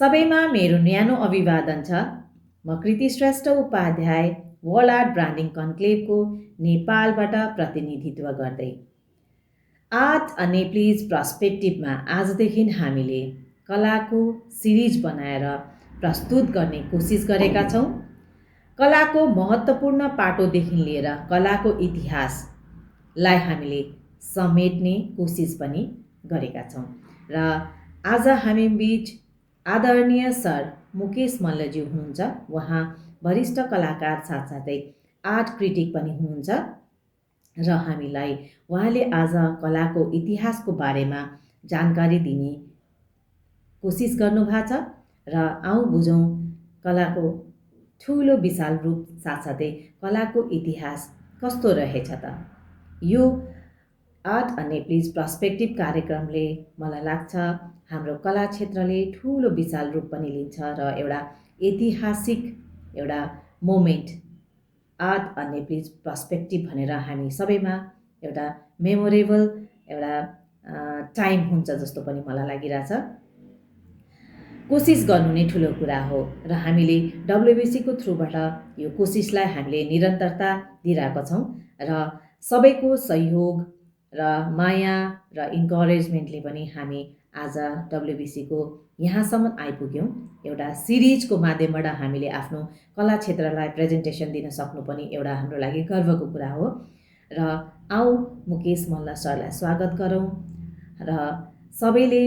सबैमा मेरो न्यानो अभिवादन छ। म Kriti Shrestha Upadhyay world art branding कन्क्लेभको नेपालबाट प्रतिनिधित्व गर्दै आर्ट अ नेप्लिज पर्सपेक्टिभमा आजदेखि हामीले कलाको सिरिज बनाएर प्रस्तुत गर्ने कोसिस गरेका छौँ। कलाको महत्त्वपूर्ण पाटोदेखि लिएर कलाको इतिहासलाई हामीले समेट्ने कोसिस पनि गरेका छौँ र आज हामी बीच आदरणीय सर मुकेश मल्लज्यू हुनुहुन्छ। उहाँ वरिष्ठ कलाकार साथसाथै आर्ट क्रिटिक पनि हुनुहुन्छ र हामीलाई उहाँले आज कलाको इतिहासको बारेमा जानकारी दिने कोसिस गर्नुभएको छ र आउँ बुझौँ कलाको ठुलो विशाल रूप साथसाथै कलाको इतिहास कस्तो रहेछ त। यो आर्ट अ नेप्लिज पर्सपेक्टिभ कार्यक्रमले मलाई लाग्छ हाम्रो कला क्षेत्रले ठुलो विशाल रूप पनि लिन्छ र एउटा ऐतिहासिक एउटा moment art a Nepalese perspective भनेर हामी सबैमा एउटा मेमोरेबल एउटा टाइम हुन्छ जस्तो पनि मलाई लागिरहेछ। कोसिस गर्नु नै ठुलो कुरा हो र हामीले डब्ल्युबिसीको थ्रुबाट यो कोसिसलाई हामीले निरन्तरता दिइरहेका छौँ र सबैको सहयोग र माया र इन्करेजमेन्टले पनि हामी आज डब्ल्युबिसीको यहाँसम्म आइपुग्यौँ। एउटा सिरिजको माध्यमबाट हामीले आफ्नो कला क्षेत्रलाई प्रेजेन्टेसन दिन सक्नु पनि एउटा हाम्रो लागि गर्वको कुरा हो र आउँ मुकेश मल्ल सरलाई स्वागत गरौँ र सबैले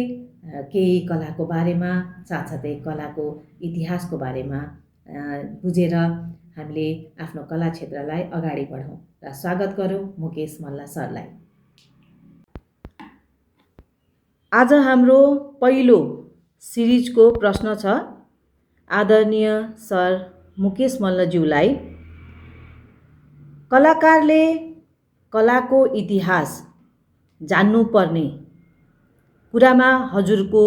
केही कलाको बारेमा साथसाथै कलाको इतिहासको बारेमा बुझेर हामीले आफ्नो कला क्षेत्रलाई अगाडि बढाउँ र स्वागत गरौँ मुकेश मल्ल सरलाई। आज हाम्रो पहिलो सिरिजको प्रश्न छ आदरणीय सर मुकेश मल्लज्यूलाई, कलाकारले कलाको इतिहास जान्नुपर्ने कुरामा हजुरको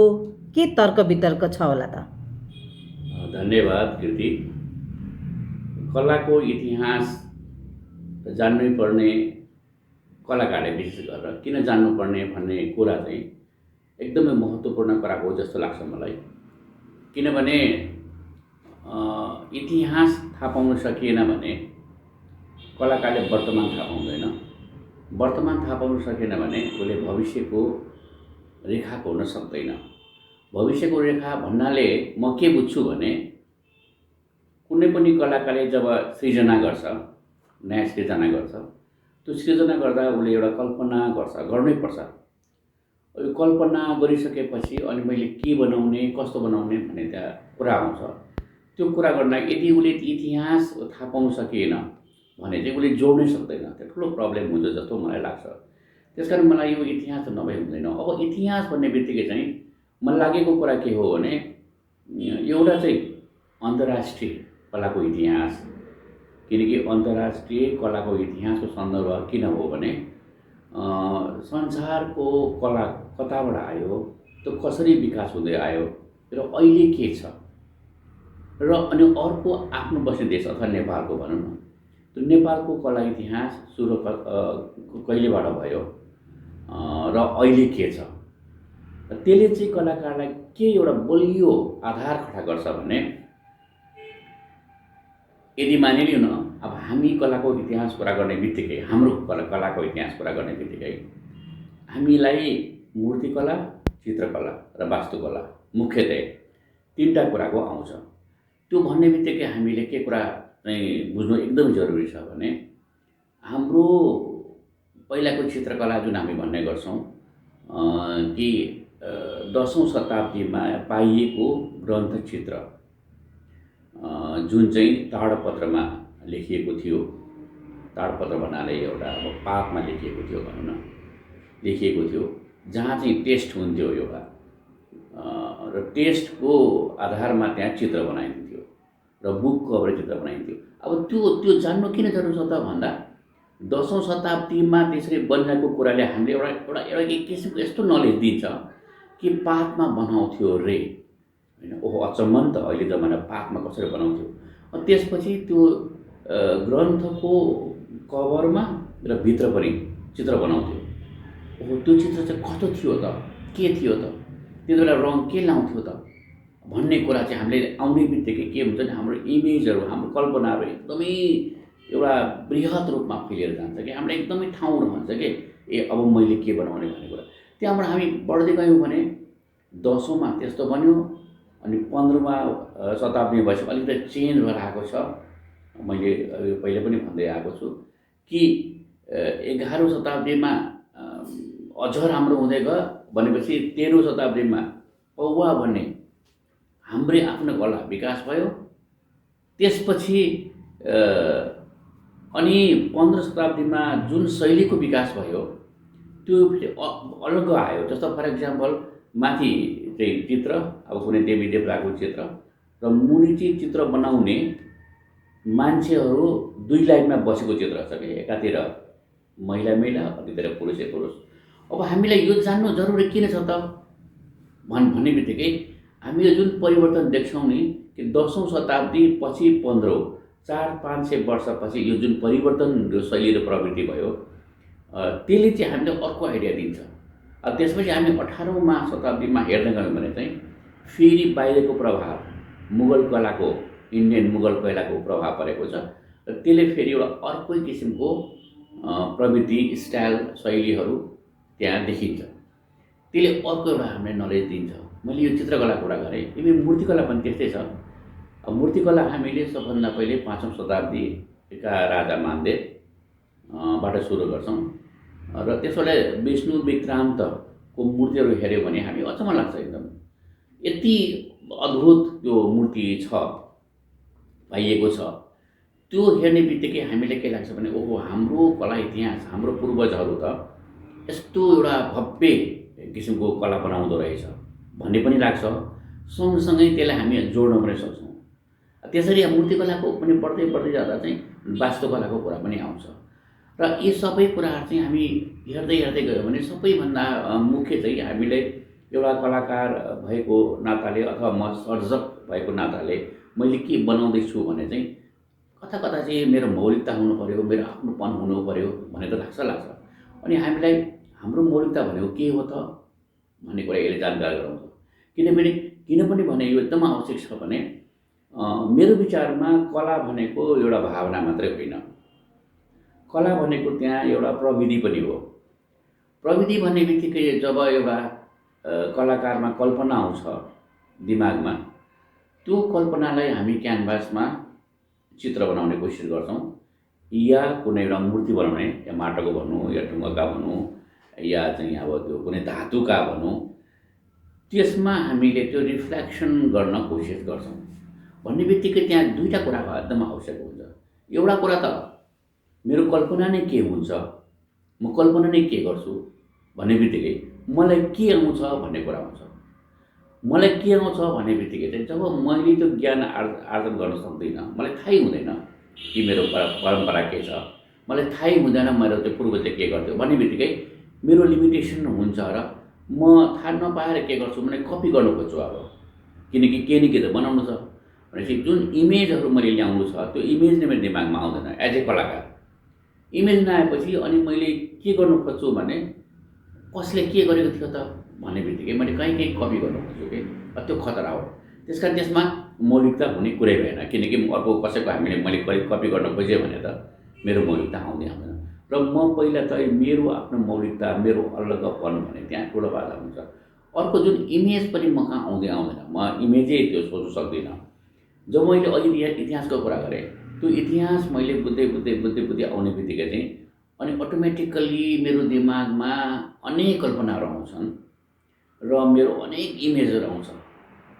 के तर्क वितर्क छ होला त? धन्यवाद कृति। कलाको इतिहास जान्नै पर्ने, कलाकारले विशेष गरेर किन जान्नुपर्ने भन्ने कुरा चाहिँ एकदमै महत्त्वपूर्ण कुरा हो जस्तो लाग्छ मलाई। किनभने इतिहास थाहा पाउन सकिएन भने कलाकारले वर्तमान थाहा पाउँदैन, वर्तमान थाहा पाउन सकेन भने उसले भविष्यको रेखा कोर्न सक्दैन। भविष्यको रेखा भन्नाले म के बुझ्छु भने कुनै पनि कलाकारले जब सृजना गर्छ, नयाँ सृजना गर्छ, त्यो सृजना गर्दा उसले एउटा कल्पना गर्नैपर्छ। यो कल्पना गरिसकेपछि अनि मैले के बनाउने, कस्तो बनाउने भन्ने त्यहाँ कुरा आउँछ। त्यो कुरा गर्न यदि उसले इतिहास थाहा पाउन सकिएन भने चाहिँ उसले जोड्नै सक्दैन। त्यो ठुलो प्रब्लम हुन्छ जस्तो मलाई लाग्छ। त्यसकारण मलाई यो इतिहास नभई हुँदैन। अब इतिहास भन्ने बित्तिकै चाहिँ मलाई लागेको कुरा के हो भने एउटा चाहिँ अन्तर्राष्ट्रिय कलाको इतिहास, किनकि अन्तर्राष्ट्रिय कलाको इतिहासको सन्दर्भ किन हो भने संसारको कला कताबाट आयो, त्यो कसरी विकास हुँदै आयो र अहिले के छ र अनि अर्को आफ्नो बस्ने देश अथवा नेपालको भनौँ न, त्यो नेपालको कला इतिहास सुरु कहिलेबाट भयो र अहिले के छ। त्यसले चाहिँ कलाकारलाई के एउटा बलियो आधार खडा गर्छ भने यदि मानिलिउँ न, अब हामी कलाको इतिहास कुरा गर्ने बित्तिकै, हाम्रो कलाको इतिहास कुरा गर्ने बित्तिकै हामीलाई मूर्तिकला, चित्रकला र वास्तुकला मुख्यतया तीनटा कुराको आउँछ। त्यो भन्ने बित्तिकै हामीले के कुरा चाहिँ बुझ्नु एकदमै जरुरी छ भने हाम्रो पहिलाको चित्रकला जुन हामी भन्ने गर्छौँ कि 10औं शताब्दीमा पाइएको ग्रन्थ चित्र जुन चाहिँ ताडपत्रमा लेखिएको थियो, ताडपत्र भन्नाले एउटा अब पातमा लेखिएको थियो भनौँ न, लेखिएको थियो जहाँ चाहिँ टेस्ट हुन्थ्यो एउटा र टेस्टको आधारमा त्यहाँ चित्र बनाइन्थ्यो र बुक कभर चित्र बनाइन्थ्यो। अब त्यो जान्नु किन जरुरी छ त भन्दा 10औं शताब्दीमा त्यसरी बनिरहेको कुराले हामीले एउटा एक किसिमको यस्तो नलेज दिन्छ कि पातमा बनाउँथ्यो रे होइन। ओहो अचम्म नि त, अहिले जमाना पातमा कसरी बनाउँथ्यो। त्यसपछि त्यो ग्रन्थको कभरमा र भित्र पनि चित्र बनाउँथ्यो। ओहो त्यो चित्र चाहिँ कस्तो थियो त, के थियो त, त्यति बेला रङ के लाउँथ्यो त भन्ने कुरा चाहिँ हामीले आउने बित्तिकै के हुन्छ भने हाम्रो इमेजहरू, हाम्रो कल्पनाहरू एकदमै एउटा बृहत रूपमा फैलिएर जान्छ कि हामीलाई एकदमै ठाउँ रहन्छ कि अब मैले के बनाउने भन्ने कुरा। त्यहाँबाट हामी बढ्दै गयौँ भने 10औँमा त्यस्तो बन्यो, अनि 15मा शताब्दी भएपछि अलिकति चेन्ज भएर आएको छ। मैले पहिले पनि भन्दै आएको छु कि 11औँ शताब्दीमा अझ राम्रो हुँदै गयो भनेपछि 13औँ शताब्दीमा पौवा भन्ने हाम्रै आफ्नो कला विकास भयो। त्यसपछि अनि 15 शताब्दीमा जुन शैलीको विकास भयो त्यो फेरि अलग आयो। जस्तो फर इक्जाम्पल माथि चाहिँ चित्र, अब कुनै देवी देवताको चित्र र मुनि चाहिँ चित्र बनाउने मान्छेहरू दुई लाइनमा बसेको चित्र छ कि एकातिर महिला महिला अर्कोतिर पुरुष पुरुष। अब हामीलाई यो जान्नु जरुरी किन छ त भन्ने बित्तिकै हामीले जुन परिवर्तन देख्छौँ नि कि 10औँ शताब्दी पछि 15औँ 400-500 वर्षपछि यो जुन परिवर्तन यो शैली र प्रवृत्ति भयो त्यसले चाहिँ हामीले अर्को आइडिया दिन्छ। त्यसपछि हामी 18औँ शताब्दीमा हेर्न गयौँ भने चाहिँ फेरि बाहिरको प्रभाव मुगल कलाको, इन्डियन मुगल कलाको प्रभाव परेको छ र त्यसले फेरि एउटा अर्कै किसिमको प्रवृत्ति, स्टाइल, शैलीहरू त्यहाँ देखिन्छ। त्यसले अर्को एउटा हामीलाई नलेज दिन्छ। मैले यो चित्रकला कुरा गरेँ, यो मूर्तिकला पनि त्यस्तै छ। मूर्तिकला हामीले सबभन्दा पहिले 5औँ शताब्दीका राजा मानदेवबाट सुरु गर्छौँ र त्यसोले विष्णु विक्रान्तको मूर्तिहरू हेऱ्यौँ भने हामी अचम्म लाग्छ एकदम। यति अद्भुत त्यो मूर्ति छ, पाइएको छ। त्यो हेर्ने बित्तिकै हामीलाई के लाग्छ भने ओहो, हाम्रो कला इतिहास, हाम्रो पूर्वजहरू त यस्तो एउटा भव्य किसिमको कला बनाउँदो रहेछ भन्ने पनि लाग्छ। सँगसँगै त्यसलाई हामी जोड्न पनि सक्छौँ। त्यसरी मूर्तिकलाको पनि बढ्दै बढ्दै जाँदा चाहिँ वास्तुकलाको कुरा पनि आउँछ र यी सबै कुराहरू चाहिँ हामी हेर्दै हेर्दै गयो भने सबैभन्दा मुख्य चाहिँ हामीले एउटा कलाकार भएको नाताले अथवा म सर्जक भएको नाताले मैले के बनाउँदैछु भने चाहिँ कता कता चाहिँ मेरो मौलिकता हुनु पर्यो, मेरो आफ्नोपन हुनु पर्यो भन्ने त लाग्छ। अनि हामीलाई हाम्रो मौलिकता भनेको के हो त भन्ने कुरा यसले जानकारी गराउँछ। किन पनि भने यो एकदम आवश्यक छ भने मेरो विचारमा कला भनेको एउटा भावना मात्रै होइन। कला भनेको त्यहाँ एउटा प्रविधि पनि हो। प्रविधि भन्ने बित्तिकै जब एउटा कलाकारमा कल्पना आउँछ दिमागमा, त्यो कल्पनालाई हामी क्यानभासमा चित्र बनाउने कोसिस गर्छौँ या कुनै एउटा मूर्ति बनाउने, या माटोको भनौँ या ढुङ्गाका भनौँ या चाहिँ अब त्यो कुनै धातुका भनौँ, त्यसमा हामीले त्यो रिफ्लेक्सन गर्न कोसिस गर्छौँ। भन्ने बित्तिकै त्यहाँ दुईवटा कुराको एकदम आवश्यक हुन्छ। एउटा कुरा त मेरो कल्पना नै के हुन्छ, म कल्पना नै के गर्छु भन्ने बित्तिकै मलाई के आउँछ भन्ने कुरा आउँछ। मलाई के आउँछ भन्ने बित्तिकै चाहिँ जब मैले त्यो ज्ञान आर्जन गर्न सक्दिनँ, मलाई थाहै हुँदैन कि मेरो परम्परा के छ, मलाई थाहै हुँदैन मेरो त्यो पूर्वजले के गर्थ्यो भन्ने बित्तिकै मेरो लिमिटेसन हुन्छ र म थाहा नपाएर के गर्छु भने कपी गर्न खोज्छु। अब किनकि के न के त बनाउनु छ भनेपछि जुन इमेजहरू मैले ल्याउनु छ त्यो इमेज नै मेरो दिमागमा आउँदैन एज ए कलाकार। इमेज नआएपछि अनि मैले के गर्नु खोज्छु भने कसले के गरेको थियो त भन्ने बित्तिकै मैले कहीँ कपी गर्न खोज्छु कि त्यो खतरा हो। त्यस कारण त्यसमा मौलिकता हुने कुरै भएन। किनकि अर्को कसैको मैले कपी गर्न खोजेँ भने त मेरो मौलिकता आउँदैन र म पहिला त मेरो आफ्नो मौलिकता, मेरो अलगपन भने त्यहाँ ठुलो बाधा हुन्छ। अर्को जुन इमेज पनि म कहाँ आउँदैन, म इमेजै त्यो सोच्नु सक्दिनँ। जब मैले अहिले इतिहासको कुरा गरेँ, त्यो इतिहास मैले बुझ्दै आउने बित्तिकै चाहिँ अनि अटोमेटिकल्ली मेरो दिमागमा अनेक कल्पनाहरू आउँछन् र मेरो अनेक इमेजहरू आउँछ।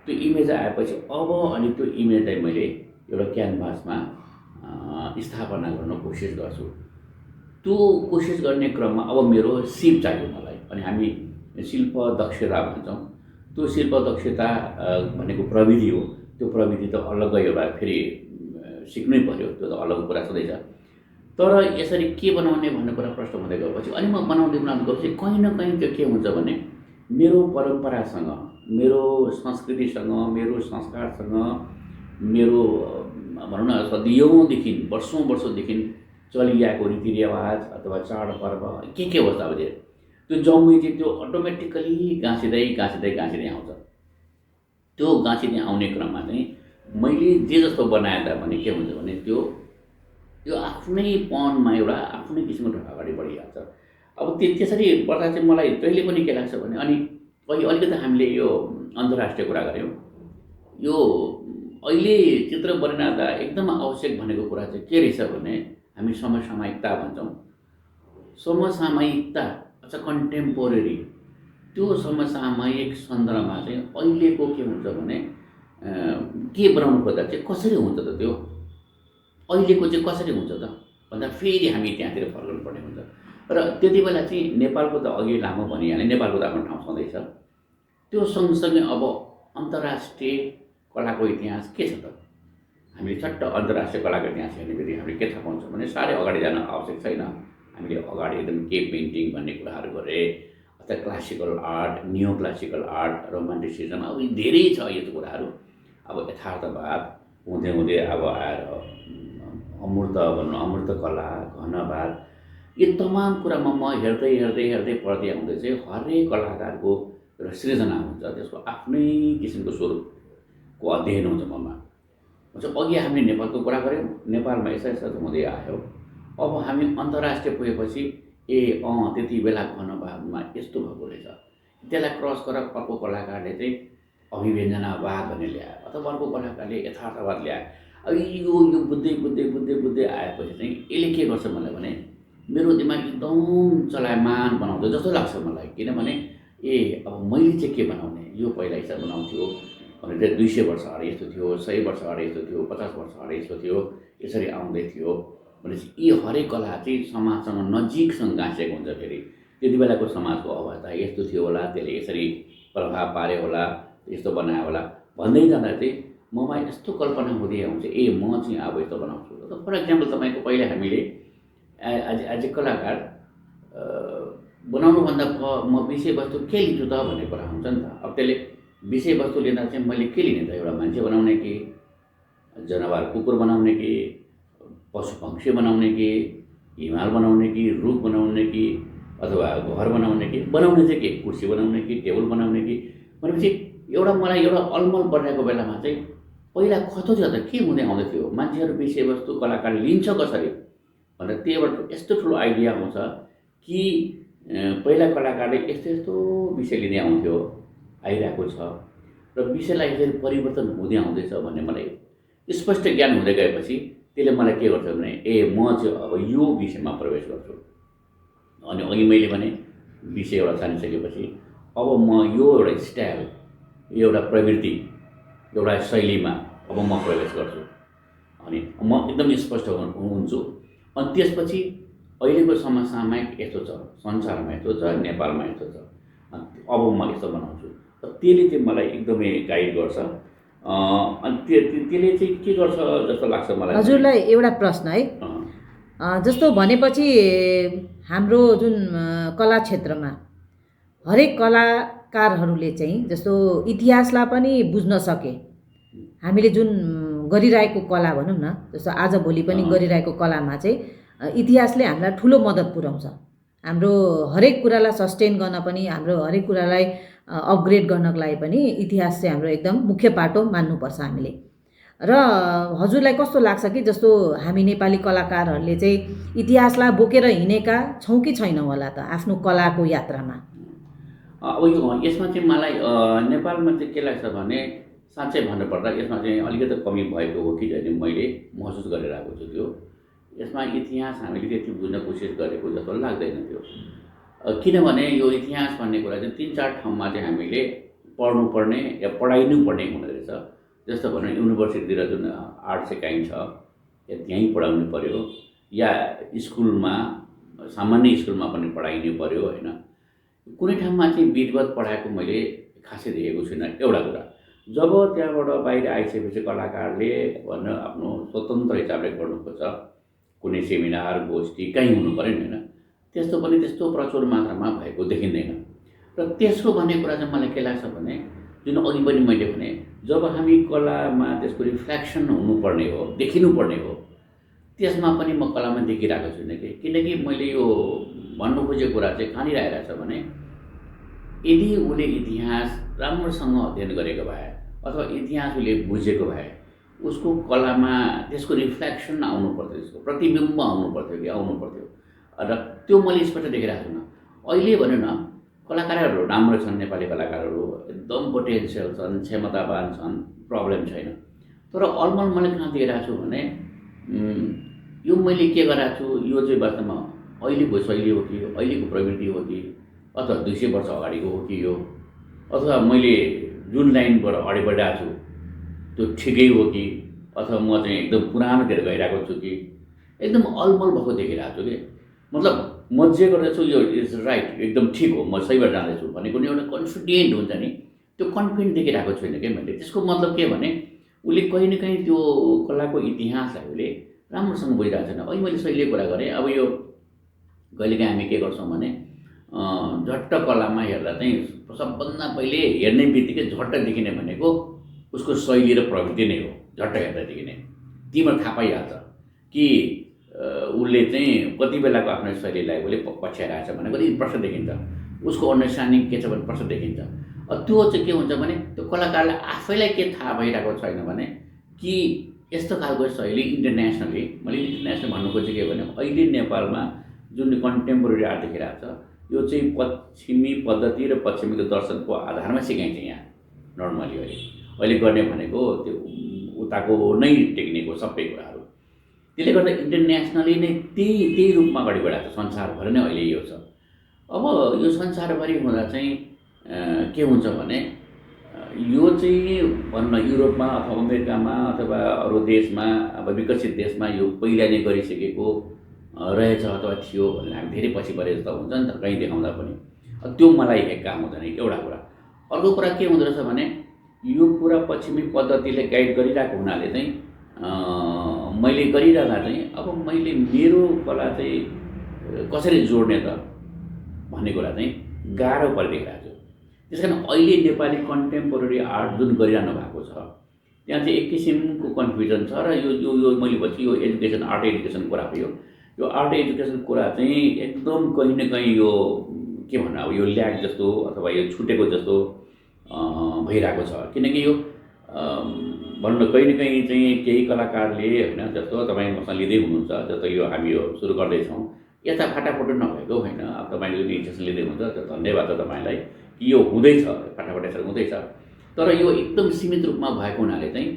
त्यो इमेज आएपछि अब अनि त्यो इमेजलाई मैले एउटा क्यानभासमा स्थापना गर्न कोसिस गर्छु। त्यो कोसिस गर्ने क्रममा अब मेरो सिप चाहियो मलाई। अनि हामी शिल्प दक्षता भन्छौँ। त्यो शिल्प दक्षता भनेको प्रविधि हो। त्यो प्रविधि त अलग्गै एउटा फेरि सिक्नै पर्यो, त्यो त अलग कुरा छँदैछ। तर यसरी के बनाउने भन्ने कुरा प्रश्न हुँदै गएपछि अनि म बनाउँदै गएपछि कहीँ न कहीँ त्यो के हुन्छ भने मेरो परम्परासँग, मेरो संस्कृतिसँग, मेरो संस्कारसँग, मेरो भनौँ न सदियौँदेखि वर्षौँदेखि चलिआएको रीतिरिवाज अथवा चाडपर्व के होस् अब त्यो जम्मै चाहिँ त्यो अटोमेटिकली गाँसिँदै आउँछ। त्यो गाँसिने आउने क्रममा चाहिँ मैले जे जस्तो बनाए तापनि के हुन्छ भने त्यो आफ्नै पनमा एउटा आफ्नै किसिमको ढोका अगाडि बढिहाल्छ। अब त्यसरी बढ्दा चाहिँ मलाई जहिले पनि के लाग्छ भने अनि अलिकति हामीले यो अन्तर्राष्ट्रिय कुरा गऱ्यौँ। यो अहिले चित्र बनाउँदा एकदम आवश्यक भनेको कुरा चाहिँ के रहेछ भने हामी समसामयिकता भन्छौँ। समसामयिकता अथवा कन्टेम्पोरेरी, त्यो समसामयिक सन्दर्भमा चाहिँ अहिलेको के हुन्छ भने के बनाउनु खोज्दा चाहिँ कसरी हुन्छ त त्यो अहिलेको चाहिँ कसरी हुन्छ त भन्दा फेरि हामी त्यहाँतिर फर्कनु पर्ने हुन्छ। र त्यति बेला चाहिँ नेपालको त अघि लामो भनिहालेँ, नेपालको त आफ्नो ठाउँ छँदैछ। त्यो सँगसँगै अब अन्तर्राष्ट्रिय कलाको इतिहास के छ त? हामीले चट्ट अन्तर्राष्ट्रिय कलाको इतिहास हेर्नेबित्तिकै हामीले के थाहा पाउँछौँ भने साह्रै अगाडि जान आवश्यक छैन। हामीले अगाडि एकदम केभ पेन्टिङ भन्ने कुराहरू गरे, अथवा क्लासिकल आर्ट, नियो क्लासिकल आर्ट, रोमान्टिसिजम, अब धेरै छ यस्तो कुराहरू। अब यथार्थवाद हुँदै हुँदै अब आएर अमूर्त भनौँ, अमूर्त कला, घनवाद, यो तमाम कुरामा म हेर्दै हेर्दै हेर्दै पढ्दै आउँदै चाहिँ हरेक कलाकारको एउटा सृजना हुन्छ, त्यसको आफ्नै किसिमको स्वरूपको अध्ययन हुन्छ ममा। अघि हामीले नेपालको कुरा गऱ्यौँ, नेपालमा यसा हुँदै आयो। अब हामी अन्तर्राष्ट्रिय पुगेपछि त्यति बेला घनवादमा यस्तो भएको रहेछ, त्यसलाई क्रस गरेर अर्को कलाकारले चाहिँ अभिव्यञ्जनावाद भन्ने ल्यायो, अथवा अर्को कलाकारले यथार्थवाद ल्यायो। अब यो बुझ्दै आएपछि चाहिँ यसले के गर्छ मलाई भने मेरो दिमाग एकदम चलायमान बनाउँछ जस्तो लाग्छ मलाई। किनभने अब मैले चाहिँ के बनाउने, यो पहिला हिसाब बनाउँथ्यो भने चाहिँ 200 वर्ष अगाडि यस्तो थियो, 100 वर्ष अगाडि यस्तो थियो, 50 वर्ष अगाडि यस्तो थियो, यसरी आउँदै थियो भनेपछि यी हरेक कला चाहिँ समाजसँग नजिकसँग गाँसिएको हुन्छ। फेरि त्यति बेलाको समाजको अवस्था यस्तो थियो होला, त्यसले यसरी प्रभाव पार्यो होला, यस्तो बनायो होला भन्दै जाँदा चाहिँ ममा यस्तो कल्पना हुँदै आउँछ, म चाहिँ अब यस्तो बनाउँछु। फर इक्जाम्पल तपाईँको पहिले हामीले एज ए कलाकार बनाउनुभन्दा म विषयवस्तु के लिन्छु त भन्ने कुरा हुन्छ नि त। अब त्यसले विषयवस्तु लिँदा चाहिँ मैले के लिने त, एउटा मान्छे बनाउने कि, जनावर कुकुर बनाउने कि, पशु पक्षी बनाउने कि, हिमाल बनाउने कि, रुख बनाउने कि, अथवा घर बनाउने कि, बनाउने चाहिँ के, कुर्सी बनाउने कि, टेबल बनाउने कि भनेपछि मलाई एउटा अलमल परिरहेको बेलामा चाहिँ पहिला कस्तो थियो त, के हुँदै आउँदै थियो, मान्छेहरू विषयवस्तु कलाकार लिन्छ कसरी भन्दा त्यहीबाट यस्तो ठुलो आइडिया आउँछ कि पहिला कलाकारले यस्तो विषय लिँदै आउँथ्यो, आइरहेको छ र विषयलाई यसरी परिवर्तन हुँदै आउँदैछ भन्ने मलाई स्पष्ट ज्ञान हुँदै गएपछि त्यसले मलाई के गर्छ भने म चाहिँ अब यो विषयमा प्रवेश गर्छु। अनि अघि मैले भने विषय एउटा जानिसकेपछि अब म यो एउटा स्टाइल, एउटा प्रवृत्ति, एउटा शैलीमा अब म प्रवेश गर्छु। अनि म एकदम स्पष्ट हुन्छु। अनि त्यसपछि अहिलेको समसामयिक यस्तो छ, संसारमा यस्तो छ, नेपालमा यस्तो छ, अब म यस्तो बनाउँछु। त्यसले चाहिँ मलाई एकदमै गाइड गर्छ। अनि त्यसले चाहिँ के गर्छ जस्तो लाग्छ मलाई। हजुरलाई एउटा प्रश्न है, जस्तो भनेपछि हाम्रो जुन कला क्षेत्रमा हरेक कलाकारहरूले चाहिँ जस्तो इतिहासलाई पनि बुझ्न सके, हामीले जुन गरिरहेको कला भनौँ न, जस्तो आजभोलि पनि गरिरहेको कलामा चाहिँ इतिहासले हामीलाई ठुलो मद्दत पुर्याउँछ। हाम्रो हरेक कुरालाई सस्टेन गर्न पनि, हाम्रो हरेक कुरालाई अपग्रेड गर्नको लागि पनि इतिहास चाहिँ हाम्रो एकदम मुख्य पाटो मान्नुपर्छ हामीले। र हजुरलाई कस्तो लाग्छ कि जस्तो हामी नेपाली कलाकारहरूले चाहिँ इतिहासलाई बोकेर हिँडेका छौँ कि छैनौँ होला त आफ्नो कलाको यात्रामा? अब यसमा चाहिँ मलाई नेपालमा चाहिँ के लाग्छ भने साँच्चै भन्नुपर्दा यसमा चाहिँ अलिकति कमी भएको हो कि जहिले मैले महसुस गरिरहेको छु। त्यो यसमा इतिहास हामीले त्यति बुझ्न कोसिस गरेको जस्तो लाग्दैन थियो। किनभने यो इतिहास भन्ने कुरा चाहिँ 3-4 ठाउँमा चाहिँ हामीले पढ्नुपर्ने या पढाइनु पर्ने हुँदो रहेछ। जस्तो भने युनिभर्सिटीतिर जुन आर्ट सिकाइन्छ त्यहीँ पढाउनु पर्यो, या स्कुलमा सामान्य स्कुलमा पनि पढाइनु पर्यो होइन। कुनै ठाउँमा चाहिँ विधिवत पढाएको मैले खासै देखेको छुइनँ। एउटा कुरा, जब त्यहाँबाट बाहिर आइसकेपछि कलाकारले भन्न आफ्नो स्वतन्त्र हिसाबले गर्नु खोज्छ, कुनै सेमिनार गोष्ठी कहीँ हुनु पऱ्यो नि होइन, त्यस्तो पनि त्यस्तो प्रचुर मात्रामा भएको देखिँदैन। र त्यसको भन्ने कुरा चाहिँ मलाई के लाग्छ भने जुन अघि पनि मैले भने जब हामी कलामा त्यसको रिफ्लेक्सन हुनुपर्ने हो, देखिनुपर्ने हो, त्यसमा पनि म कलामा देखिरहेको छुइनँ कि। किनकि मैले यो भन्नु खोजेको कुरा चाहिँ कहाँनिर आइरहेछ भने यदि उसले इतिहास राम्रोसँग अध्ययन गरेको भए अथवा इतिहास उसले बुझेको भए उसको कलामा त्यसको रिफ्लेक्सन आउनु पर्थ्यो, त्यसको प्रतिबिम्ब आउनु पर्थ्यो र त्यो मैले स्पष्ट देखिरहेको छु। अहिले भनौँ न कलाकारहरू राम्रो छन्, नेपाली कलाकारहरू एकदम पोटेन्सियल छन्, क्षमतावान छन्, प्रब्लम छैन। तर अलमल मैले कहाँ दिइरहेको छु भने यो मैले के गरेको छु, यो चाहिँ वास्तवमा अहिलेको शैली हो कि अहिलेको प्रवृत्ति हो कि अथवा 200 वर्ष अगाडिको हो कि यो, अथवा मैले जुन लाइनबाट अगाडि बढिरहेको छु त्यो ठिकै हो कि अथवा म चाहिँ एकदम पुरानोतिर गइरहेको छु कि एकदम अलमल भएको देखिरहेको छु कि मतलब म जे गर्दैछु यो इज राइट, एकदम ठिक हो, म सही बाटो जाँदैछु भन्ने कुनै एउटा कन्फिडेन्ट हुन्छ नि, त्यो कन्फिडेन्ट देखिरहेको छैन क्या मैले। त्यसको मतलब के भने उसले कहीँ न कहीँ त्यो कलाको इतिहासलाई उसले राम्रोसँग बुझिरहेको छैन। अहिले मैले शैलीको कुरा गरेँ, अब यो कहिलेकाहीँ हामी के गर्छौँ भने झट्ट कलामा हेर्दा चाहिँ सबभन्दा पहिले हेर्ने बित्तिकै झट्ट देखिने भनेको उसको शैली र प्रवृत्ति नै हो। झट्ट हेर्दा देखिने तिम्रो थाहा पाइहाल्छ कि उसले चाहिँ कति बेलाको आफ्नो शैलीलाई उसले पछ्याइरहेको छ भने कति प्रश्न देखिन्छ, उसको अन्डरस्ट्यान्डिङ के छ भने प्रश्न देखिन्छ। त्यो चाहिँ के हुन्छ भने त्यो कलाकारलाई आफैलाई के थाहा भइरहेको छैन भने कि यस्तो खालको शैली इन्टरनेसनली, मैले इन्टरनेसनल भन्नु खोजेँ के भने अहिले नेपालमा जुन कन्टेम्पोरेरी आर्ट देखिरहेको छ यो चाहिँ पश्चिमी पद्धति र पश्चिमीको दर्शनको आधारमा सिकाइन्छ यहाँ नर्मली। अहिले गर्ने भनेको त्यो उताको नै टेक्निक हो सबै कुराहरू। त्यसले गर्दा इन्टरनेसनली नै त्यही रूपमा अगाडि बढाएको छ, संसारभरि नै अहिले यो छ। अब यो संसारभरि हुँदा चाहिँ के हुन्छ भने यो चाहिँ भनौँ न युरोपमा अथवा अमेरिकामा अथवा अरू देशमा, अब विकसित देशमा यो पहिला नै गरिसकेको रहेछ अथवा थियो भने हामी धेरै पछि परे जस्तो हुन्छ नि त कहीँ देखाउँदा पनि। त्यो मलाई काम हुँदैन एउटा कुरा। अर्को कुरा के हुँदो रहेछ भने यो पुरा पश्चिमी पद्धतिले गाइड गरिरहेको हुनाले चाहिँ मैले गरिरहँदा चाहिँ अब मैले मेरो कला चाहिँ कसरी जोड्ने त भन्ने कुरा चाहिँ गाह्रो परिदिइरहेको छु। त्यस कारण अहिले नेपाली कन्टेम्पोरेरी आर्ट जुन गरिरहनु भएको छ त्यहाँ चाहिँ एक किसिमको कन्फ्युजन छ र यो मैले भन्छु यो एजुकेसन, आर्ट एजुकेसन कुरा भयो। यो आर्ट एजुकेसन कुरा चाहिँ एकदम कहीँ न कहीँ यो के भन्नु, अब यो ल्याग जस्तो अथवा यो छुटेको जस्तो भइरहेको छ। किनकि यो भनौँ न कहीँ न कहीँ चाहिँ केही कलाकारले होइन, जस्तो तपाईँ मसँग लिँदै हुनुहुन्छ, जस्तो यो हामी यो सुरु गर्दैछौँ यता फाटाफुटो नभएको होइन। अब तपाईँले जुन इन्ट्रेस्ट लिँदै हुन्छ त्यो धन्यवाद छ तपाईँलाई कि यो हुँदैछ, फाटाफाटा हुँदैछ। तर यो एकदम सीमित रूपमा भएको हुनाले चाहिँ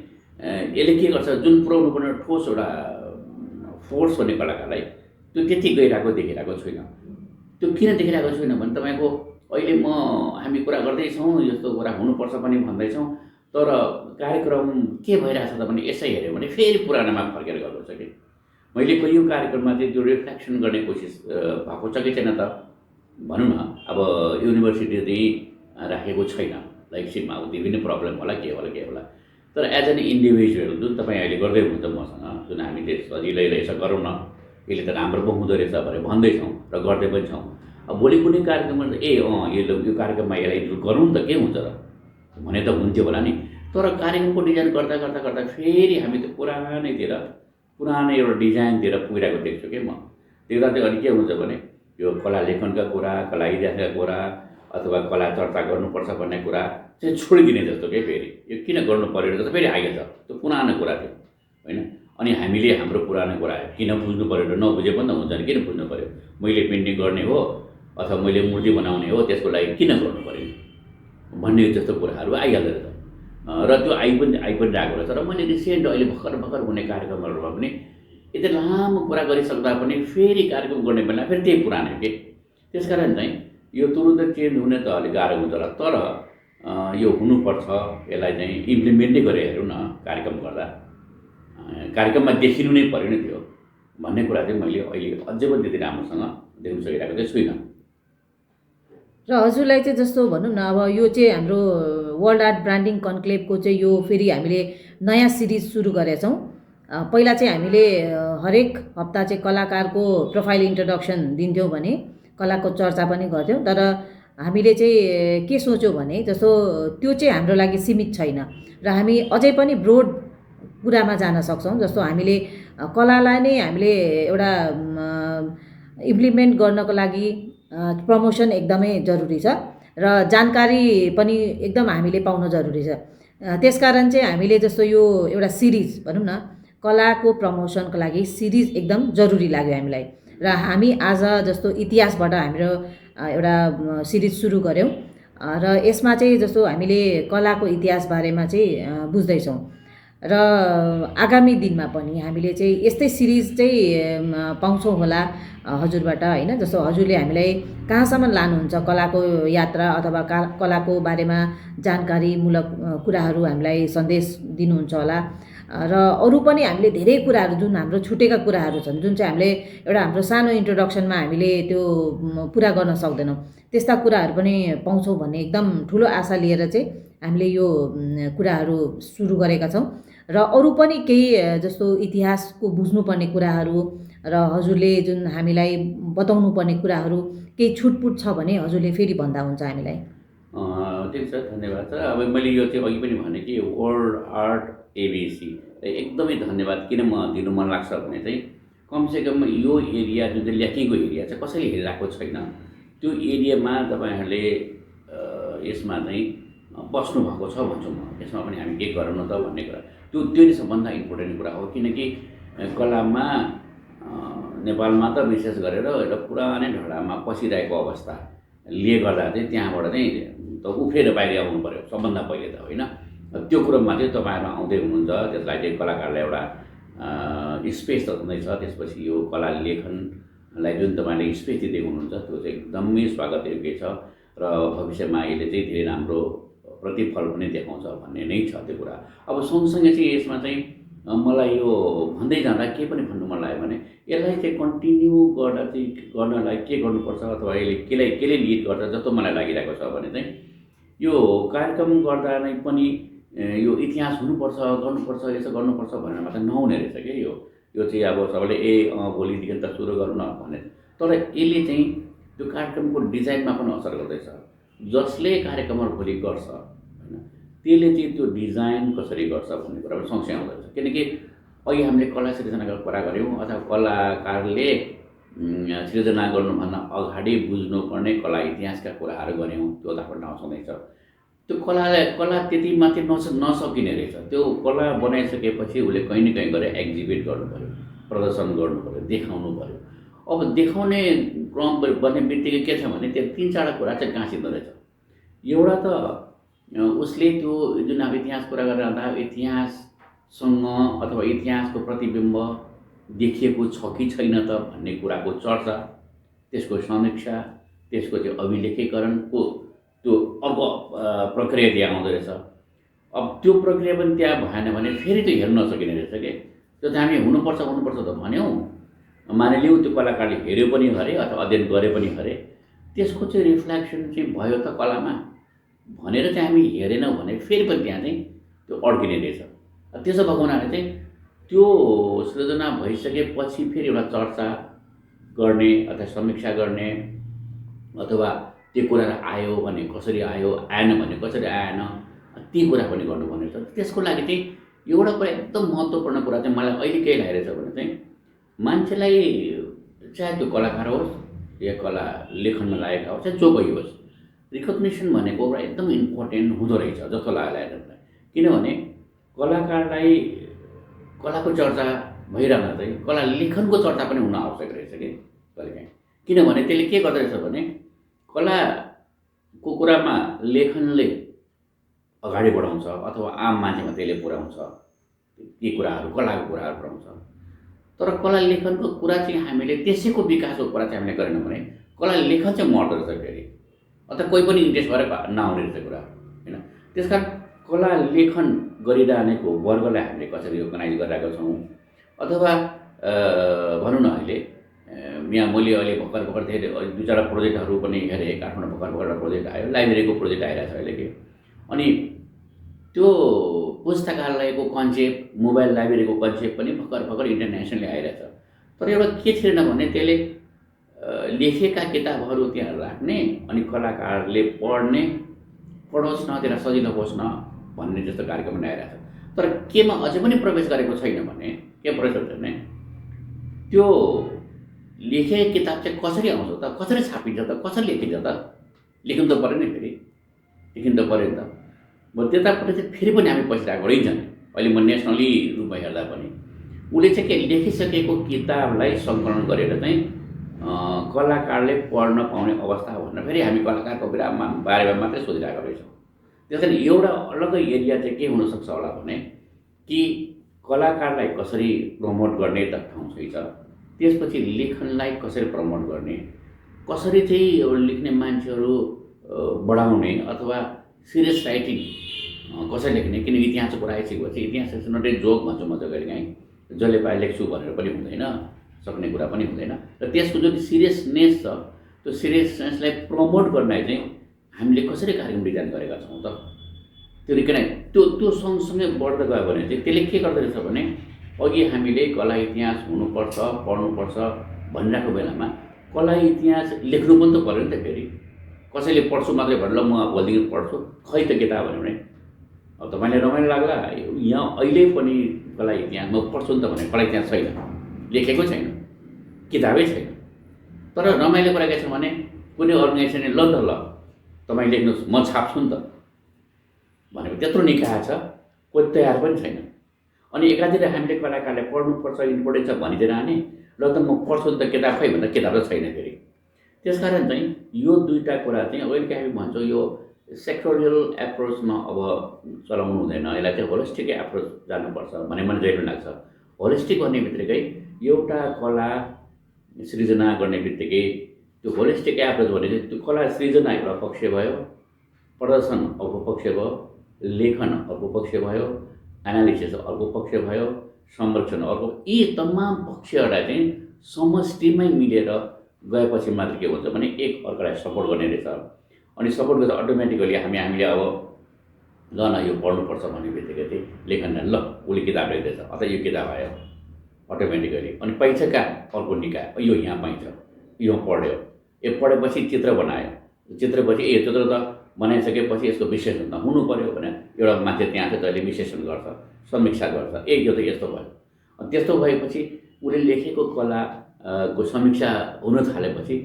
यसले के गर्छ, जुन पुऱ्याउनु पर्ने ठोस एउटा फोर्स भन्ने कलाकारलाई त्यो त्यति गइरहेको देखिरहेको छुइनँ। त्यो किन देखिरहेको छुइनँ भने तपाईँको अहिले हामी कुरा गर्दैछौँ, यस्तो कुरा हुनुपर्छ पनि भन्दैछौँ, तर कार्यक्रम के भइरहेछ त भने यसै हेऱ्यो भने फेरि पुरानोमा फर्केर गएको छ कि मैले यो कार्यक्रममा चाहिँ त्यो रिफ्लेक्सन गर्ने कोसिस भएको छ कि छैन त भनौँ न। अब युनिभर्सिटी चाहिँ राखेको छैन, लाइक सिपमा अब विभिन्न प्रब्लम होला के होला। तर एज एन इन्डिभिजुअल जुन तपाईँ अहिले गर्दै हुनुहुन्छ मसँग, जुन हामी त्यो सजिलै रहेछ गरौँ न, यसले त राम्रो पो हुँदो रहेछ भनेर भन्दैछौँ र गर्दै पनि छौँ। अब भोलि कुनै कार्यक्रममा यो कार्यक्रममा यसलाई इन्क्लुड गरौँ त के हुन्छ र भने त हुन्थ्यो होला नि। तर कार्यक्रमको डिजाइन गर्दा गर्दा गर्दा फेरि हामी त्यो पुरानै एउटा डिजाइनतिर पुगिरहेको देख्छु कि म। देख्दा चाहिँ अनि के हुन्छ भने यो कला लेखनका कुरा, कला इतिहासका कुरा अथवा कला चर्चा गर्नुपर्छ भन्ने कुरा चाहिँ छोडिदिने जस्तो कि फेरि यो किन गर्नु पऱ्यो जस्तो फेरि आइहाल्छ। त्यो पुरानो कुरा थियो होइन। अनि हामीले हाम्रो पुरानो कुरा किन बुझ्नु पऱ्यो र नबुझे पनि त हुन्छ नि, किन बुझ्नु पऱ्यो। मैले पेन्टिङ गर्ने हो अथवा मैले मूर्ति बनाउने हो त्यसको लागि किन गर्नु पऱ्यो भन्ने जस्तो कुराहरू आइहाल्दो रहेछ। र त्यो आइ पनि रहेको रहेछ। र मैले रिसेन्ट अहिले भर्खर हुने कार्यक्रमहरूमा पनि यति लामो कुरा गरिसक्दा पनि फेरि कार्यक्रम गर्ने बेला फेरि त्यही पुरानो के। त्यसकारण चाहिँ यो तुरुन्त चेन्ज हुने त अलिक गाह्रो हुन्छ होला, तर यो हुनुपर्छ। यसलाई चाहिँ इम्प्लिमेन्टै गरेर हेरौँ न, कार्यक्रम गर्दा कार्यक्रममा देखिनु नै पऱ्यो नि त्यो भन्ने कुरा चाहिँ मैले अहिले अझै पनि त्यति राम्रोसँग देख्न सकिरहेको चाहिँ छुइनँ। र हजुरलाई चाहिँ जस्तो भनौँ न, अब यो चाहिँ हाम्रो वर्ल्ड आर्ट ब्रान्डिङ कन्क्लेभको चाहिँ यो फेरि हामीले नयाँ सिरिज सुरु गरेछौँ। पहिला चाहिँ हामीले हरेक हप्ता चाहिँ कलाकारको प्रोफाइल इन्ट्रोडक्सन दिन्थ्यौँ भने कलाको चर्चा पनि गर्थ्यौँ। तर हामीले चाहिँ के सोच्यौँ भने जस्तो त्यो चाहिँ हाम्रो लागि सीमित छैन र हामी अझै पनि ब्रोड कुरामा जान सक्छौँ। जस्तो हामीले कलालाई नै हामीले एउटा इम्प्लिमेन्ट गर्नको लागि प्रमोसन एकदमै जरुरी छ। र जानकारी पनि एकदम हामीले पाउन जरुरी छ। त्यसकारण चाहिँ हामीले जस्तो यो एउटा सिरिज भनौँ न, कलाको प्रमोसनको लागि सिरिज एकदम जरुरी लाग्यो हामीलाई। र हामी आज जस्तो इतिहासबाट हाम्रो एउटा सिरिज सुरु गऱ्यौँ र यसमा चाहिँ जस्तो हामीले कलाको इतिहास बारेमा चाहिँ बुझ्दैछौँ र आगामी दिनमा पनि हामीले चाहिँ यस्तै सिरिज चाहिँ पाउँछौँ होला हजुरबाट होइन। जस्तो हजुरले हामीलाई कहाँसम्म लानुहुन्छ कलाको यात्रा अथवा कलाको बारेमा जानकारीमूलक कुराहरू हामीलाई सन्देश दिनुहुन्छ होला र अरू पनि हामीले धेरै कुराहरू जुन हाम्रो छुटेका कुराहरू छन्, जुन चाहिँ हामीले एउटा हाम्रो सानो इन्ट्रोडक्सनमा हामीले त्यो पुरा गर्न सक्दैनौँ, त्यस्ता कुराहरू पनि पाउँछौँ भन्ने एकदम ठुलो आशा लिएर चाहिँ हामीले यो कुराहरू सुरु गरेका छौँ। र अरू पनि केही जस्तो इतिहासको बुझ्नुपर्ने कुराहरू र हजुरले जुन हामीलाई बताउनु पर्ने कुराहरू केही छुटपुट छ भने हजुरले फेरि भन्दा हुन्छ हामीलाई। ठिक छ, धन्यवाद छ। अब मैले यो चाहिँ अघि पनि भने कि वर्ल्ड आर्ट एबिसी एकदमै धन्यवाद किन दिनु मन लाग्छ भने चाहिँ कमसेकम यो एरिया जुन चाहिँ ल्याकिङको एरिया चाहिँ कसैले हेरिरहेको छैन, त्यो एरियामा तपाईँहरूले यसमा चाहिँ बस्नुभएको छ भन्छु म। यसमा पनि हामी के गरौँ न त भन्ने कुरा, त्यो नै सबभन्दा इम्पोर्टेन्ट कुरा हो। किनकि कलामा नेपालमा त विशेष गरेर एउटा पुरानै ढडामा पसिरहेको अवस्थाले गर्दा चाहिँ त्यहाँबाट चाहिँ त उफ्रेर बाहिर आउनु पऱ्यो सबभन्दा पहिले त होइन। त्यो कुरोमा चाहिँ तपाईँहरू आउँदै हुनुहुन्छ, त्यसलाई चाहिँ कलाकारलाई एउटा स्पेस त हुँदैछ। त्यसपछि यो कला लेखनलाई जुन तपाईँले स्पेस दिँदै हुनुहुन्छ त्यो चाहिँ एकदमै स्वागत योग्य छ र भविष्यमा यसले चाहिँ धेरै राम्रो प्रतिफल पनि देखाउँछ भन्ने नै छ त्यो कुरा। अब सँगसँगै चाहिँ यसमा चाहिँ मलाई यो भन्दै जाँदा के पनि भन्नु मन लाग्यो भने यसलाई चाहिँ कन्टिन्यू गर्नलाई के गर्नुपर्छ अथवा यसले केले लिड गर्छ जस्तो मलाई लागिरहेको छ भने चाहिँ यो कार्यक्रम गर्दा नै पनि यो इतिहास हुनुपर्छ, गर्नुपर्छ, यसो गर्नुपर्छ भनेर मात्र नहुने रहेछ कि यो चाहिँ अब सबैले भोलिदेखि त सुरु गरौँ न भने, तर यसले चाहिँ त्यो कार्यक्रमको डिजाइनमा पनि असर गर्दैछ। जसले कार्यक्रमहरू भोलि गर्छ होइन त्यसले चाहिँ त्यो डिजाइन कसरी गर्छ भन्ने कुरा पनि सँगसँगै आउँदछ। किनकि अघि हामीले कला सृजनाको कुरा गऱ्यौँ अथवा कलाकारले सृजना गर्नुभन्दा अगाडि बुझ्नुपर्ने कला इतिहासका कुराहरू गऱ्यौँ, त्यो त आफ्नो ठाउँ छँदैछ। त्यो कला त्यति मात्रै नसकिने रहेछ। त्यो कला बनाइसकेपछि उसले कहीँ न कहीँ गएर एक्जिबिट गर्नु पऱ्यो, प्रदर्शन गर्नु पऱ्यो, देखाउनु पऱ्यो। अब देखाउने क्रम बन्ने बित्तिकै के छ भने त्यो 3-4 कुरा चाहिँ गाँसिँदो रहेछ। एउटा त उसले त्यो जुन अब इतिहास कुरा गरेर जाँदा इतिहाससँग अथवा इतिहासको प्रतिबिम्ब देखिएको छ कि छैन त भन्ने कुराको चर्चा, त्यसको समीक्षा, त्यसको चाहिँ अभिलेखीकरणको त्यो अर्को प्रक्रिया त्यहाँ आउँदो रहेछ। अब त्यो प्रक्रिया पनि त्यहाँ भएन भने फेरि त्यो हेर्न नसकिने रहेछ कि त्यो चाहिँ हामी हुनुपर्छ त भन्यौँ, मानिलिउँ त्यो कलाकारले हेऱ्यो पनि हरे अथवा अध्ययन गरे पनि हरे, त्यसको चाहिँ रिफ्लेक्सन चाहिँ भयो त कलामा भनेर चाहिँ हामी हेरेनौँ भने फेरि पनि त्यहाँ चाहिँ त्यो अड्किने रहेछ। त्यसो भएको हुनाले चाहिँ त्यो सृजना भइसकेपछि फेरि एउटा चर्चा गर्ने अथवा समीक्षा गर्ने अथवा त्यो कुराहरू आयो भने कसरी आयो, आएन भने कसरी आएन, ती कुरा पनि गर्नुपर्ने छ। त्यसको लागि चाहिँ एउटा कुरा एकदम महत्त्वपूर्ण कुरा चाहिँ मलाई अहिले के लागिरहेछ भने चाहिँ मान्छेलाई चाहे त्यो कलाकार होस् या कला लेखनमा लागेका होस् चाहे जो कोही होस्, रिकग्निसन भनेको एउटा एकदम इम्पोर्टेन्ट हुँदो रहेछ जस्तो लाग्यो मलाई। किनभने कलाकारलाई कलाको चर्चा भइरहँदा चाहिँ कला लेखनको चर्चा पनि हुन आवश्यक रहेछ कि कहिलेकाहीँ। किनभने त्यसले के गर्दो रहेछ भने कलाको कुरामा लेखनले अगाडि बढाउँछ अथवा आम मान्छेमा त्यसले पुर्याउँछ, ती कुराहरू कलाको कुराहरू पुर्याउँछ। तर कला लेखनको कुरा चाहिँ हामीले त्यसैको विकासको कुरा चाहिँ हामीले गरेनौँ भने कला लेखन चाहिँ मर्दो रहेछ फेरि, अथवा कोही पनि इन्ट्रेस्ट गरेर नआउने रहेछ कुरा होइन। त्यस कारण कला लेखन गरिरहनेको वर्गलाई हामीले कसरी अर्गनाइज गरिरहेको छौँ अथवा भनौँ न अहिले यहाँ मैले अहिले भर्खर धेरै 2-4 प्रोजेक्टहरू पनि हेरेँ। काठमाडौँ भर्खर प्रोजेक्ट आयो, लाइब्रेरीको प्रोजेक्ट आइरहेको छ अहिले कि, अनि त्यो पुस्तकालयको कन्सेप्ट, मोबाइल लाइब्रेरीको कन्सेप्ट पनि भर्खर इन्टरनेसनली आइरहेछ। तर एउटा के थिएन भने त्यसले लेखेका किताबहरू त्यहाँ राख्ने अनि कलाकारले पढोस् न, त्यसलाई सजिलो होस् न भन्ने जस्तो कार्यक्रम पनि आइरहेछ। तर केमा अझै पनि प्रवेश गरेको छैन भने के प्रवेश हुन्छ भने त्यो लेखेको किताब चाहिँ कसरी आउँछ त, कसरी छापिन्छ त, कसरी लेखिन्छ त लेख्नु त पऱ्यो नि फेरि, लेखिनु त पऱ्यो नि त। म त्यतापट्टि चाहिँ फेरि पनि हामी पछि आएको जाने। अहिले म नेसनली रूपमा हेर्दा पनि उसले चाहिँ के लेखिसकेको किताबलाई सङ्कलन गरेर चाहिँ कलाकारले पढ्न पाउने अवस्था भनेर फेरि हामी कलाकारको बारेमा मात्रै सोधिरहेको रहेछौँ। त्यस कारण एउटा अलग्गै एरिया चाहिँ के हुनसक्छ होला भने कि कलाकारलाई कसरी प्रमोट गर्ने त ठाउँ छ, त्यसपछि लेखनलाई कसरी प्रमोट गर्ने, कसरी चाहिँ लेख्ने मान्छेहरू बढाउने अथवा सिरियस राइटिङ कसरी लेख्ने। किनकि इतिहासको कुरा आइसकेपछि इतिहास नट ए जोक भन्छु म जहिले काहीँ, जसले पाए लेख्छु भनेर पनि हुँदैन, सक्ने कुरा पनि हुँदैन। र त्यसको जुन सिरियसनेस छ त्यो सिरियसनेसलाई प्रमोट गर्नलाई चाहिँ हामीले कसरी कार्यक्रम डिजाइन गरेका छौँ त। त्यो किन त्यो सँगसँगै बढ्दै गयो भने चाहिँ त्यसले के गर्दो रहेछ भने अघि हामीले कला इतिहास हुनुपर्छ, पढ्नुपर्छ भनिरहेको बेलामा कला इतिहास लेख्नु पनि त पऱ्यो नि त। फेरि कसैले पढ्छु मात्रै भनेर म भोलिदेखि पढ्छु खै त किताब भन्यो भने अब तपाईँले रमाइलो लाग्ला। यहाँ अहिले पनि कला इतिहास म पढ्छु नि त भने कला इतिहास छैन, लेखेको छैन, किताबै छैन। तर रमाइलो कुरा के छ भने कुनै अर्गनाइजेसनले ल त ल तपाईँ लेख्नुहोस् म छाप्छु नि त भनेको त्यत्रो निकाय छ, कोही तयार पनि छैन। अनि एकातिर हामीले कलाकारले पढ्नुपर्छ इम्पोर्टेन्ट छ भनिदिएर आने, ल त म पढ्छु नि त किताब खै भन्दा किताब त छैन फेरि। त्यसकारण चाहिँ यो दुईवटा कुरा चाहिँ अहिले हामी भन्छौँ यो सेक्टोरियल एप्रोचमा अब चलाउनु हुँदैन, यसलाई चाहिँ होलिस्टिक एप्रोच जानुपर्छ भन्ने मलाई जहिले लाग्छ। होलिस्टिक भन्ने बित्तिकै एउटा कला सृजना गर्ने बित्तिकै त्यो होलिस्टिक एप्रोच भने चाहिँ त्यो कला सृजना एउटा पक्ष भयो, प्रदर्शन अर्को पक्ष भयो, लेखन अर्को पक्ष भयो, एनालिसिस अर्को पक्ष भयो, संरक्षण अर्को। यी तमाम पक्षहरूलाई चाहिँ समष्टिमै मिलेर गएपछि मात्र के हुन्छ भने एक अर्कालाई सपोर्ट गर्ने रहेछ। अनि सपोर्ट गर्दा अटोमेटिकली हामीले अब ल न यो पढ्नुपर्छ भन्ने बित्तिकै चाहिँ लेखन ल उसले किताब लेख्दैछ अथवा यो किताब आयो अटोमेटिकली। अनि पाइन्छ कहाँ अर्को निकाय, यो यहाँ पाइन्छ, यो पढ्यो, पढेपछि चित्र बनायो, चित्रपछि चित्र त बनाइसकेपछि यसको विश्लेषण त हुनु पऱ्यो भने एउटा मान्छे त्यहाँ चाहिँ जहिले विश्लेषण गर्छ, समीक्षा गर्छ, यो त यस्तो भयो। अनि त्यस्तो भएपछि उसले लेखेको कला को समीक्षा हुन थालेपछि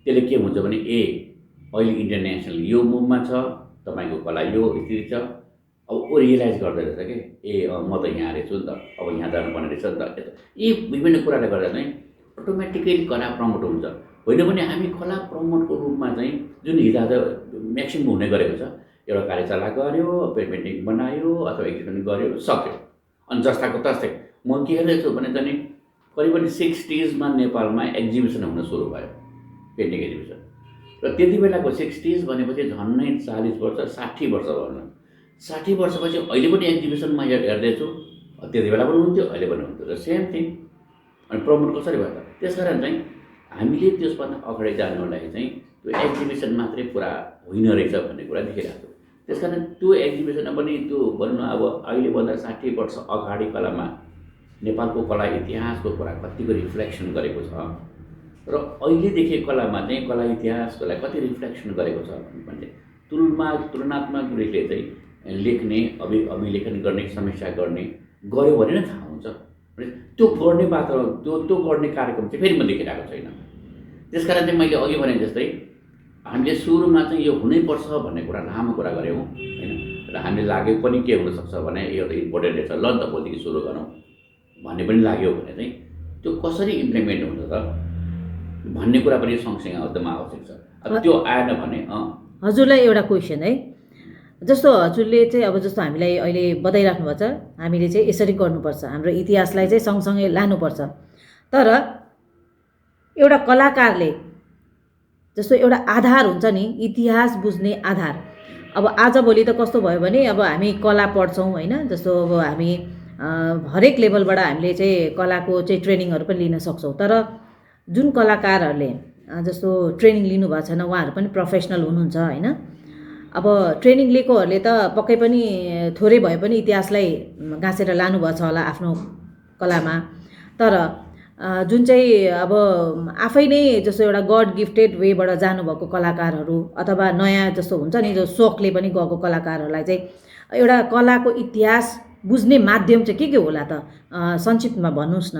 त्यसले के हुन्छ भने अहिले इन्टरनेसनल यो मुभमा छ, तपाईँको कला यो स्थिति छ। अब ऊ रियलाइज गर्दो रहेछ कि म त यहाँ रहेछु नि त, अब यहाँ जानुपर्ने रहेछ नि त। यी विभिन्न कुराले गर्दा चाहिँ अटोमेटिकली कला प्रमोट हुन्छ। होइन भने हामी कला प्रमोटको रूपमा चाहिँ जुन हिजो म्याक्सिमम हुने गरेको छ, एउटा कार्यशाला गऱ्यो, पेन्टिङ बनायो अथवा एक्जिबिसन गऱ्यो, सक्यो। अनि जस्ताको तस्तै म के हेर्दैछु भने चाहिँ करिबन 60s नेपालमा एक्जिबिसन हुन सुरु भयो, पेन्टिङ एक्जिबिसन। र त्यति बेलाको 60s भनेपछि झन्नै 40 वर्ष 60 वर्ष भनौँ, 60 वर्षपछि अहिले पनि एक्जिबिसनमा हेर्दैछु, त्यति बेला पनि हुन्थ्यो अहिले पनि हुन्थ्यो, र सेम थिङ। अनि प्रमोट कसरी भयो त? त्यसकारण चाहिँ हामीले त्यसभन्दा अगाडि जानुको लागि चाहिँ त्यो एक्जिबिसन मात्रै पुरा होइन रहेछ भन्ने कुरा देखिरहेको छु। त्यसकारण त्यो एक्जिबिसनमा पनि त्यो भनौँ अब अहिलेभन्दा 60 वर्ष अगाडि कलामा नेपालको कला इतिहासको कुरा कतिको रिफ्लेक्सन गरेको छ र अहिलेदेखि कलामा चाहिँ कला इतिहासकोलाई कति रिफ्लेक्सन गरेको छ भने तुलनात्मक रूपले चाहिँ लेख्ने अभिलेखन गर्ने समीक्षा गर्ने गऱ्यो भने नै थाहा हुन्छ। त्यो गर्ने मात्र त्यो गर्ने कार्यक्रम चाहिँ फेरि म देखिरहेको छैन। त्यसकारण चाहिँ मैले अघि भने जस्तै हामीले सुरुमा चाहिँ यो हुनैपर्छ भन्ने कुरा लामो कुरा गऱ्यौँ होइन, र हामीले लाग्यो पनि के हुनसक्छ भने यो त इम्पोर्टेन्ट रहेछ, ल त भोलिदेखि सुरु गरौँ भन्ने पनि लाग्यो भने चाहिँ त्यो कसरी इम्प्लिमेन्ट हुन्छ त भन्ने कुरा पनि सँगसँगै एकदम आवश्यक छ। अब त्यो आएन भने हजुरलाई एउटा क्वेसन है, जस्तो हजुरले चाहिँ अब जस्तो हामीलाई अहिले बताइराख्नु भएको छ हामीले चाहिँ यसरी गर्नुपर्छ, हाम्रो इतिहासलाई चाहिँ सँगसँगै लानुपर्छ। तर एउटा कलाकारले जस्तो एउटा आधार हुन्छ नि, इतिहास बुझ्ने आधार। अब आजभोलि त कस्तो भयो भने अब हामी कला पढ्छौँ होइन, जस्तो अब हामी हरेक लेभलबाट हामीले चाहिँ कलाको चाहिँ ट्रेनिङहरू पनि लिन सक्छौँ। तर जुन कलाकारहरूले जस्तो ट्रेनिङ लिनुभएको छैन उहाँहरू पनि प्रोफेसनल हुनुहुन्छ होइन। अब ट्रेनिङ लिएकोहरूले त पक्कै पनि थोरै भए पनि इतिहासलाई गाँसेर लानुभएको छ होला आफ्नो कलामा। तर जुन चाहिँ अब आफै नै जस्तो एउटा गड गिफ्टेड वेबाट जानुभएको कलाकारहरू अथवा नयाँ जस्तो हुन्छ नि जो सोखले पनि गएको कलाकारहरूलाई चाहिँ एउटा कलाको इतिहास बुझ्ने माध्यम चाहिँ के होला त? संक्षिप्तमा भन्नुहोस् न।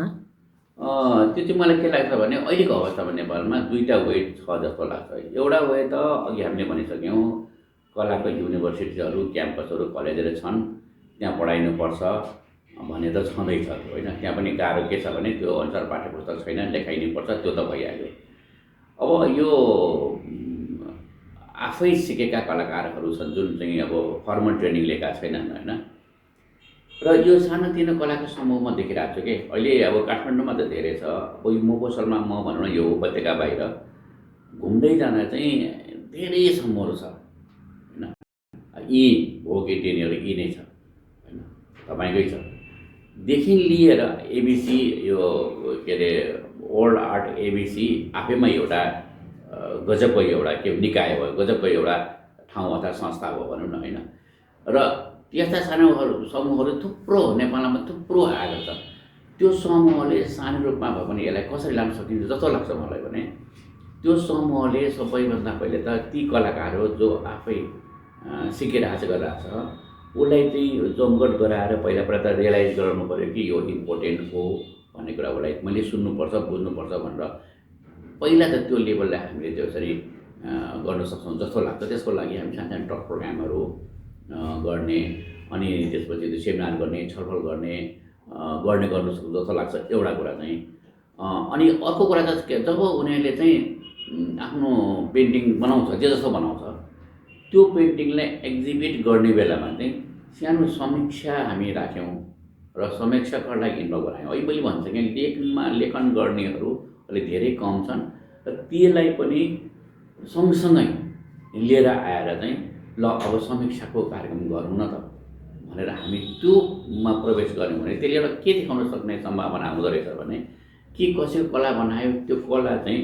त्यो चाहिँ मलाई के लाग्छ भने अहिलेको अवस्थामा नेपालमा दुईवटा वेट छ जस्तो लाग्छ। एउटा वे त अघि हामीले भनिसक्यौँ, कलाको युनिभर्सिटीहरू, क्याम्पसहरू, कलेजहरू छन्, त्यहाँ पढाइनुपर्छ भन्ने त छँदैछ होइन। त्यहाँ पनि गाह्रो के छ भने त्यो अनुसार पाठ्यपुस्तक छैन, लेखाइनुपर्छ, त्यो त भइहाल्यो। अब यो आफै सिकेका कलाकारहरू छन् जुन चाहिँ अब फर्मल ट्रेनिङ लिएका छैनन् होइन। र यो सानोतिनो कलाको समूह म देखिरहेको छु कि अहिले अब काठमाडौँमा त धेरै छ। अब यो मफसलमा म भनौँ न यो उपत्यका बाहिर घुम्दै जाँदा चाहिँ धेरै समूहहरू छ होइन। यी हो कि तिनीहरू यी नै छ होइन, तपाईँकै छ देखि लिएर एबिसी, यो के अरे ओल्ड आर्ट एबिसी आफैमा एउटा गजबको एउटा के निकाय भयो, गजबको एउटा ठाउँ अथवा संस्था हो भनौँ न होइन। र यस्ता समूहहरू थुप्रो नेपालमा थुप्रो आएको छ। त्यो समूहले सानो रूपमा भए पनि यसलाई कसरी लान सकिन्छ जस्तो लाग्छ मलाई भने त्यो समूहले सबैभन्दा पहिले त ती कलाकारहरू जो आफै सिकिरहेको गरिरहेको छ उसलाई चाहिँ जमघट गराएर पहिला त रियलाइज गराउनु पऱ्यो कि यो इम्पोर्टेन्ट हो भन्ने कुरा उसलाई मैले सुन्नुपर्छ, बुझ्नुपर्छ भनेर पहिला त त्यो लेभललाई हामीले त्यसरी गर्न सक्छौँ जस्तो लाग्छ। त्यसको लागि हामी सानो टक प्रोग्रामहरू गर्ने, अनि त्यसपछि त्यो सेमिनार गर्ने, छलफल गर्ने गर्नु सक्छ जस्तो लाग्छ एउटा कुरा चाहिँ। अनि अर्को कुरा त जब उनीहरूले चाहिँ आफ्नो पेन्टिङ बनाउँछ, जे जस्तो बनाउँछ, त्यो पेन्टिङलाई एक्जिबिट गर्ने बेलामा चाहिँ सानो समीक्षा हामी राख्यौँ र समीक्षकहरूलाई इन्भल्भ गरायौँ। अहिले मैले भन्छ कि लेखन गर्नेहरू अलिक धेरै कम छन् र त्यसलाई पनि सँगसँगै लिएर आएर चाहिँ ल अब समीक्षाको कार्यक्रम गरौँ न त भनेर हामी त्योमा प्रवेश गऱ्यौँ भने त्यसले एउटा के देखाउन सक्ने सम्भावना हुँदो रहेछ भने कि कसैको कला बनायो, त्यो कला चाहिँ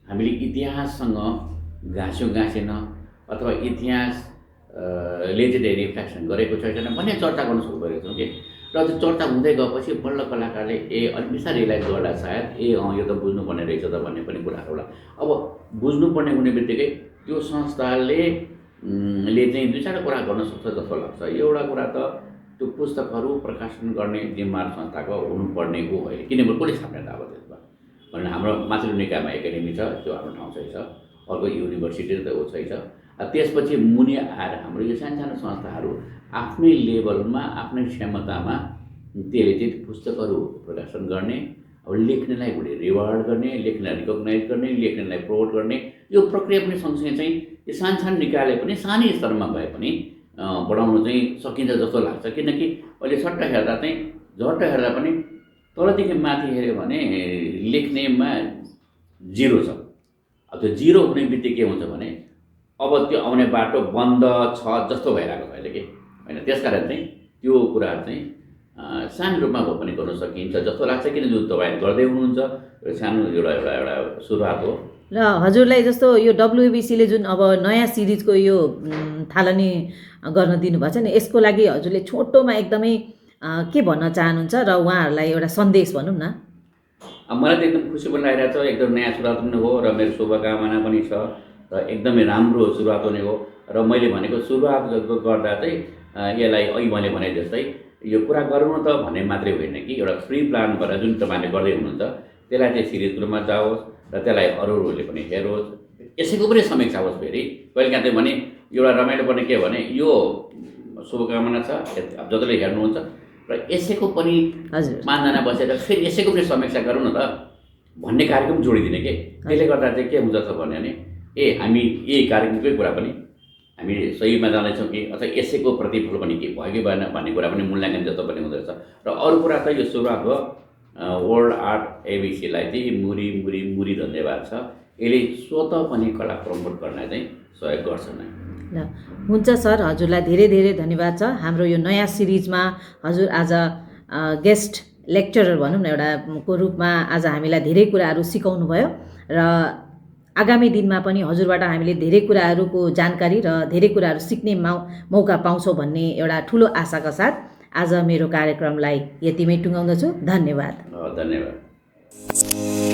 हामीले इतिहाससँग गाँसेन अथवा इतिहासले चाहिँ रिफ्लेक्सन गरेको छैन भन्ने चर्चा गर्न सक्दो रहेछौँ कि। र त्यो चर्चा हुँदै गएपछि बल्ल कलाकारले अलिक बिस्तारै रियलाइज गर्दा सायद यो त बुझ्नुपर्ने रहेछ त भन्ने पनि कुराहरू अब बुझ्नुपर्ने हुने बित्तिकै त्यो संस्थाले चाहिँ दुई चारवटा कुरा गर्न सक्छ जस्तो लाग्छ। एउटा कुरा त त्यो पुस्तकहरू प्रकाशन गर्ने जिम्मा संस्थाको हुनुपर्ने हो अहिले, किनभने कसले छाप्ने त अब त्यसमा भनेर हाम्रो माथिल्लो निकायमा एकाडेमी छ, त्यो हाम्रो ठाउँ चाहिँ छ, अर्को युनिभर्सिटी त ऊ चाहिँ छ। त्यसपछि मुनि आएर हाम्रो यो सानो संस्थाहरू आफ्नै लेभलमा आफ्नै क्षमतामा त्यसले चाहिँ पुस्तकहरू प्रकाशन गर्ने, अब लेख्नेलाई उसले रिवार्ड गर्ने, लेख्नेलाई रिकगनाइज गर्ने, लेख्नेलाई प्रमोट गर्ने, यो प्रक्रिया पनि सँगसँगै चाहिँ यो सानो निकायले पनि सानै स्तरमा भए पनि बढाउनु चाहिँ सकिन्छ जस्तो लाग्छ। किनकि अहिले झट्ट हेर्दा पनि तलदेखि माथि हेऱ्यो भने लेख्नेमा 0 छ। अब त्यो 0 हुने बित्तिकै के हुन्छ भने अब त्यो आउने बाटो बन्द छ जस्तो भइरहेको छ अहिले कि होइन। त्यसकारण चाहिँ त्यो कुराहरू चाहिँ सानो रूपमा भए पनि गर्न सकिन्छ जस्तो लाग्छ, किन जुन तपाईँ गर्दै हुनुहुन्छ सानो एउटा सुरुवात हो। र हजुरलाई जस्तो यो डब्लुएबिसीले जुन अब नयाँ सिरिजको यो थालनी गर्न दिनुभएको छ नि, यसको लागि हजुरले छोटोमा एकदमै के भन्न चाहनुहुन्छ र उहाँहरूलाई एउटा सन्देश भनौँ न? मलाई त एकदम खुसी पनि लागिरहेको छ, एकदम नयाँ सुरुवात पनि हो र मेरो शुभकामना पनि छ र एकदमै राम्रो सुरुवात हुने हो। र मैले भनेको सुरुवात गर्दा चाहिँ यसलाई अघि मैले भने जस्तै यो कुरा गरौँ त भन्ने मात्रै होइन कि एउटा प्री प्लान गरेर जुन तपाईँले गर्दै हुनुहुन्छ त्यसलाई चाहिँ सिरिज रूपमा जाओस् र त्यसलाई अरूले पनि हेरोस्, यसैको पनि समीक्षा होस्। फेरि कहिलेकाहीँ चाहिँ भने एउटा रमाइलो पर्ने के भने यो शुभकामना छ जसले हेर्नुहुन्छ र यसैको पनि 5 जना बसेर फेरि यसैको पनि समीक्षा गरौँ न त भन्ने कार्यक्रम जोडिदिने के। त्यसले गर्दा चाहिँ के हुन्छ त भने हामी यही कार्यक्रमकै कुरा पनि हामी सहीमा जाँदैछौँ कि अथवा यसैको प्रतिफल पनि के भयो कि भएन भन्ने कुरा पनि मूल्याङ्कन जस्तो पनि हुँदो रहेछ। र अरू कुरा त यो सुरुवात हो, वर्ल्ड आर्ट एबिसीलाई चाहिँ मुरी धन्यवाद छ। यसले स्वतः पनि कला प्रमोट गर्न चाहिँ सहयोग गर्छ नै। ल हुन्छ सर, हजुरलाई धेरै धेरै धन्यवाद छ। हाम्रो यो नयाँ सिरिजमा हजुर आज गेस्ट लेक्चरर भनौँ न एउटा को रूपमा आज हामीलाई धेरै कुराहरू सिकाउनु भयो र आगामी दिनमा पनि हजुरबाट हामीले धेरै कुराहरूको जानकारी र धेरै कुराहरू सिक्ने मौका पाउँछौँ भन्ने एउटा ठुलो आशाका साथ आज मेरो कार्यक्रमलाई यतिमै टुङ्गाउँदछु। धन्यवाद। धन्यवाद।